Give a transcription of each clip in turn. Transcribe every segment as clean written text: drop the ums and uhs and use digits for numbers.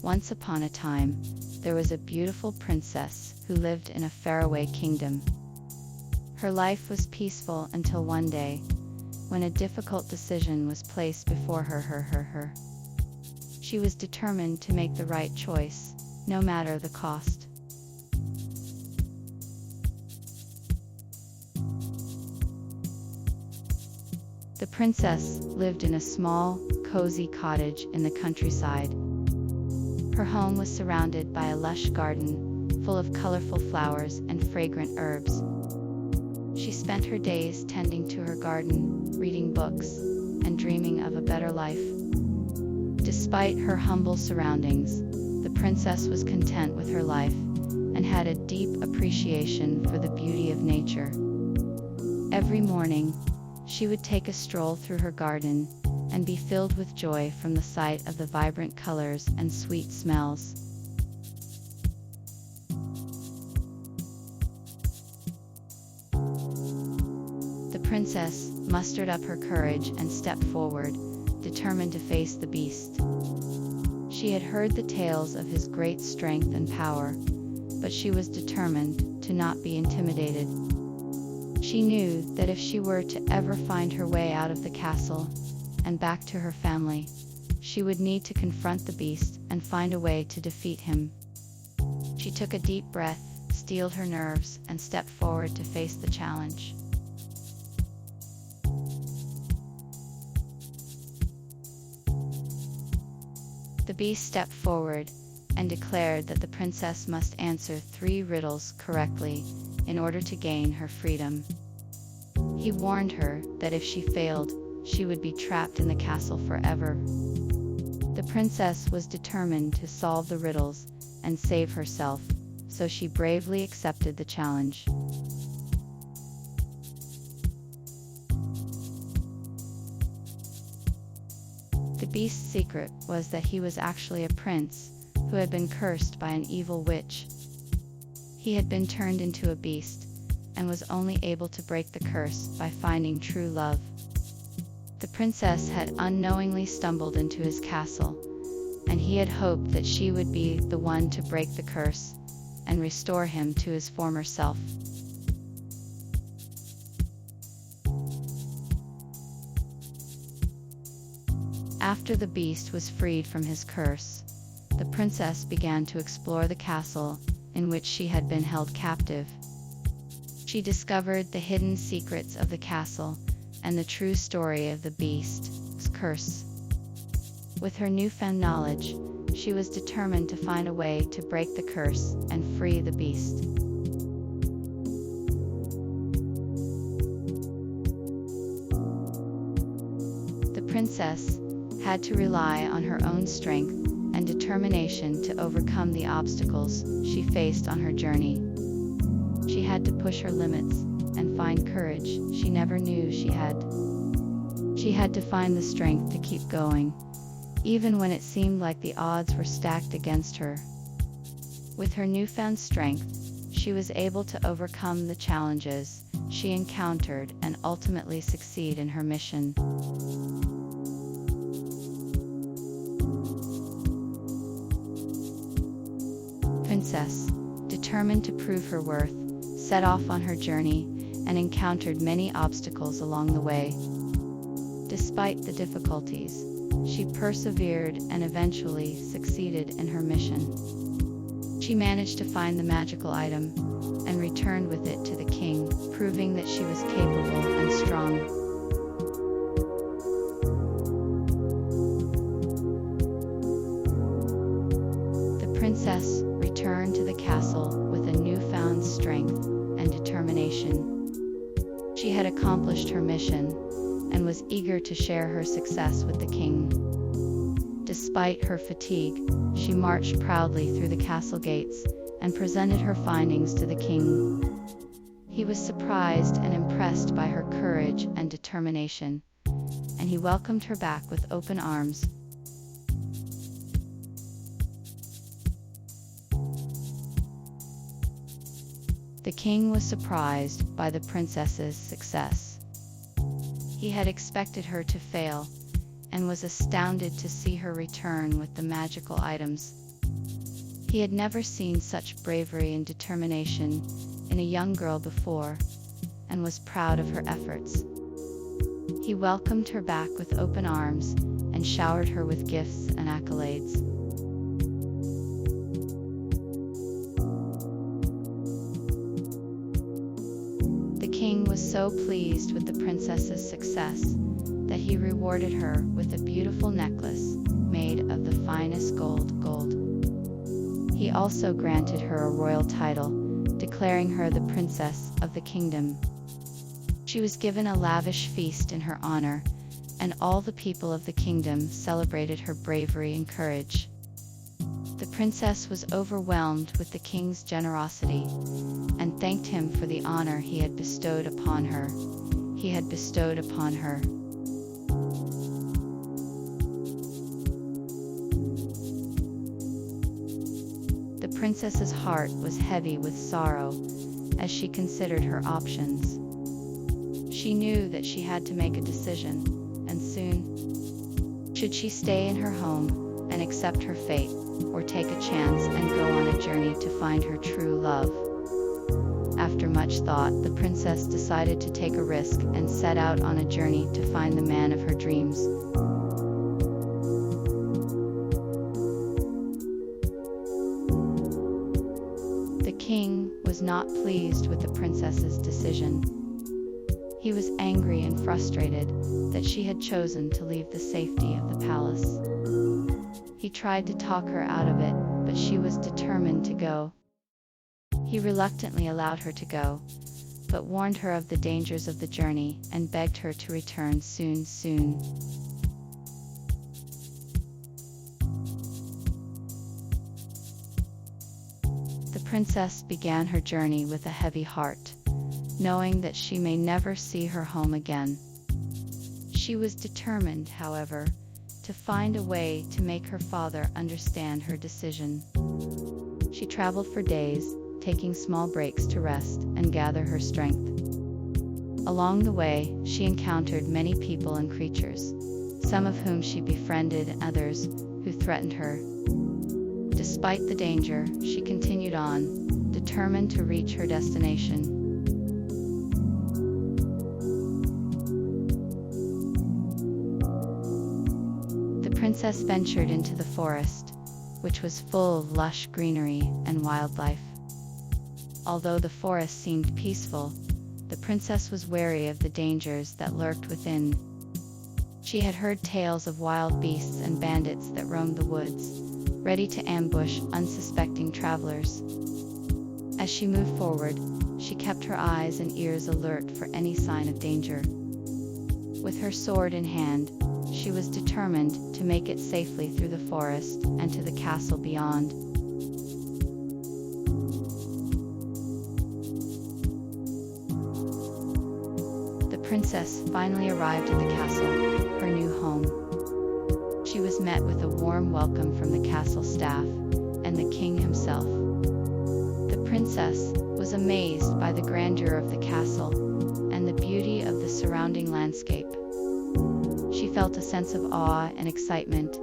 Once upon a time, there was a beautiful princess who lived in a faraway kingdom. Her life was peaceful until one day, when a difficult decision was placed before her. She was determined to make the right choice, no matter the cost. The princess lived in a small, cozy cottage in the countryside. Her home was surrounded by a lush garden, full of colorful flowers and fragrant herbs. She spent her days tending to her garden, reading books, and dreaming of a better life. Despite her humble surroundings, the princess was content with her life and had a deep appreciation for the beauty of nature. Every morning, she would take a stroll through her garden and be filled with joy from the sight of the vibrant colors and sweet smells. The princess mustered up her courage and stepped forward, determined to face the beast. She had heard the tales of his great strength and power, but she was determined to not be intimidated. She knew that if she were to ever find her way out of the castle and back to her family, she would need to confront the beast and find a way to defeat him. She took a deep breath, steeled her nerves, and stepped forward to face the challenge. The beast stepped forward and declared that the princess must answer 3 riddles correctly in order to gain her freedom. He warned her that if she failed, she would be trapped in the castle forever. The princess was determined to solve the riddles and save herself, so she bravely accepted the challenge. The beast's secret was that he was actually a prince who had been cursed by an evil witch. He had been turned into a beast and was only able to break the curse by finding true love. The princess had unknowingly stumbled into his castle, and he had hoped that she would be the one to break the curse and restore him to his former self. After the beast was freed from his curse, the princess began to explore the castle in which she had been held captive. She discovered the hidden secrets of the castle and the true story of the beast's curse. With her newfound knowledge, she was determined to find a way to break the curse and free the beast. The princess had to rely on her own strength and determination to overcome the obstacles she faced on her journey. She had to push her limits and find courage she never knew she had. She had to find the strength to keep going, even when it seemed like the odds were stacked against her. With her newfound strength, she was able to overcome the challenges she encountered and ultimately succeed in her mission. Princess, determined to prove her worth, set off on her journey and encountered many obstacles along the way. Despite the difficulties, she persevered and eventually succeeded in her mission. She managed to find the magical item and returned with it to the king, proving that she was capable and strong. The princess returned to the castle with a newfound strength and determination. She had accomplished her mission and was eager to share her success with the king. Despite her fatigue, she marched proudly through the castle gates and presented her findings to the king. He was surprised and impressed by her courage and determination, and he welcomed her back with open arms. The king was surprised by the princess's success. He had expected her to fail, and was astounded to see her return with the magical items. He had never seen such bravery and determination in a young girl before, and was proud of her efforts. He welcomed her back with open arms and showered her with gifts and accolades. The king was so pleased with the princess's success that he rewarded her with a beautiful necklace made of the finest gold. He also granted her a royal title, declaring her the princess of the kingdom. She was given a lavish feast in her honor, and all the people of the kingdom celebrated her bravery and courage. The princess was overwhelmed with the king's generosity, and thanked him for the honor he had bestowed upon her. The princess's heart was heavy with sorrow as she considered her options. She knew that she had to make a decision, and soon. Should she stay in her home and accept her fate, or take a chance and go on a journey to find her true love? After much thought, the princess decided to take a risk and set out on a journey to find the man of her dreams. The king was not pleased with the princess's decision. He was angry and frustrated that she had chosen to leave the safety of the palace. He tried to talk her out of it, but she was determined to go. He reluctantly allowed her to go, but warned her of the dangers of the journey and begged her to return soon. The princess began her journey with a heavy heart, knowing that she may never see her home again. She was determined, however, to find a way to make her father understand her decision. She traveled for days, taking small breaks to rest and gather her strength. Along the way, she encountered many people and creatures, some of whom she befriended and others who threatened her. Despite the danger, she continued on, determined to reach her destination. The princess ventured into the forest, which was full of lush greenery and wildlife. Although the forest seemed peaceful, the princess was wary of the dangers that lurked within. She had heard tales of wild beasts and bandits that roamed the woods, ready to ambush unsuspecting travelers. As she moved forward, she kept her eyes and ears alert for any sign of danger. With her sword in hand, she was determined to make it safely through the forest and to the castle beyond. The princess finally arrived at the castle, her new home. She was met with a warm welcome from the castle staff and the king himself. The princess was amazed by the grandeur of the castle and the beauty of the surrounding landscape. She felt a sense of awe and excitement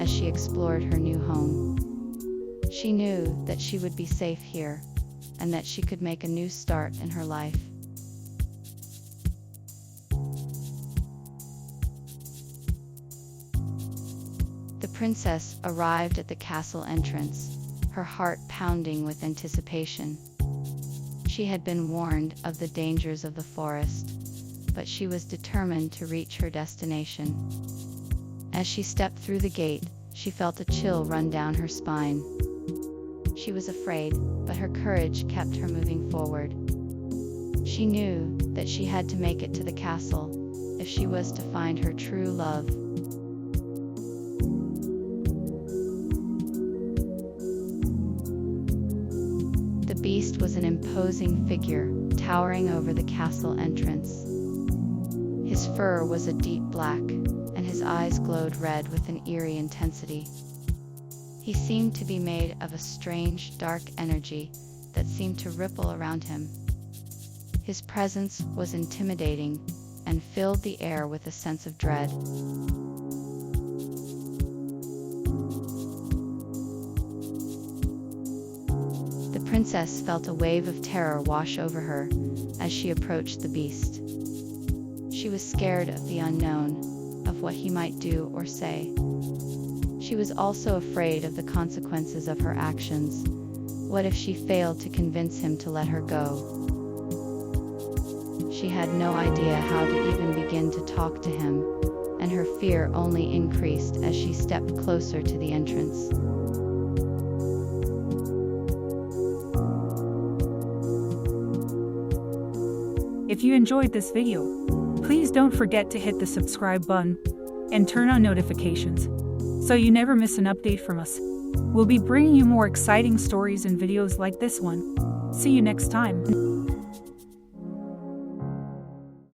as she explored her new home. She knew that she would be safe here, and that she could make a new start in her life. The princess arrived at the castle entrance, her heart pounding with anticipation. She had been warned of the dangers of the forest, but she was determined to reach her destination. As she stepped through the gate, she felt a chill run down her spine. She was afraid, but her courage kept her moving forward. She knew that she had to make it to the castle if she was to find her true love. The beast was an imposing figure, towering over the castle entrance. His fur was a deep black, and his eyes glowed red with an eerie intensity. He seemed to be made of a strange, dark energy that seemed to ripple around him. His presence was intimidating and filled the air with a sense of dread. princess felt a wave of terror wash over her as she approached the beast. She was scared of the unknown, of what he might do or say. She was also afraid of the consequences of her actions. What if she failed to convince him to let her go? She had no idea how to even begin to talk to him, and her fear only increased as she stepped closer to the entrance. If you enjoyed this video, please don't forget to hit the subscribe button and turn on notifications so you never miss an update from us. We'll be bringing you more exciting stories and videos like this one. See you next time.